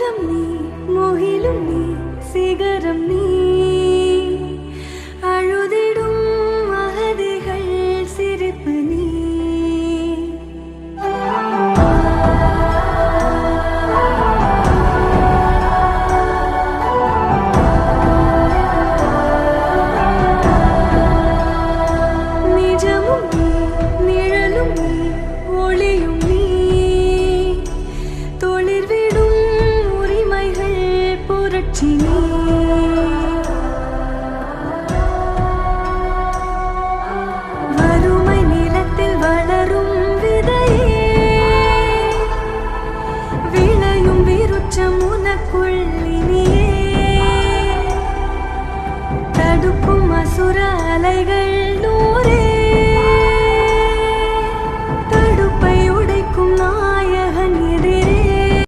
மோதம் நீ முகிலும் நீ சிகரம் நீ அழுதிடும் அகதிகள் சிரிப்பு நீ நிஜமும் நீ நிழலும் நீ ஒளியும் நீ தொழிற்விடும் உரிமைகள் புரட்சி நீ வறுமை நிலத்தில் வளரும் விதையே விளையும் விருட்சம் உனக்குள் இனியே தடுக்கும் அசுர அலைகள்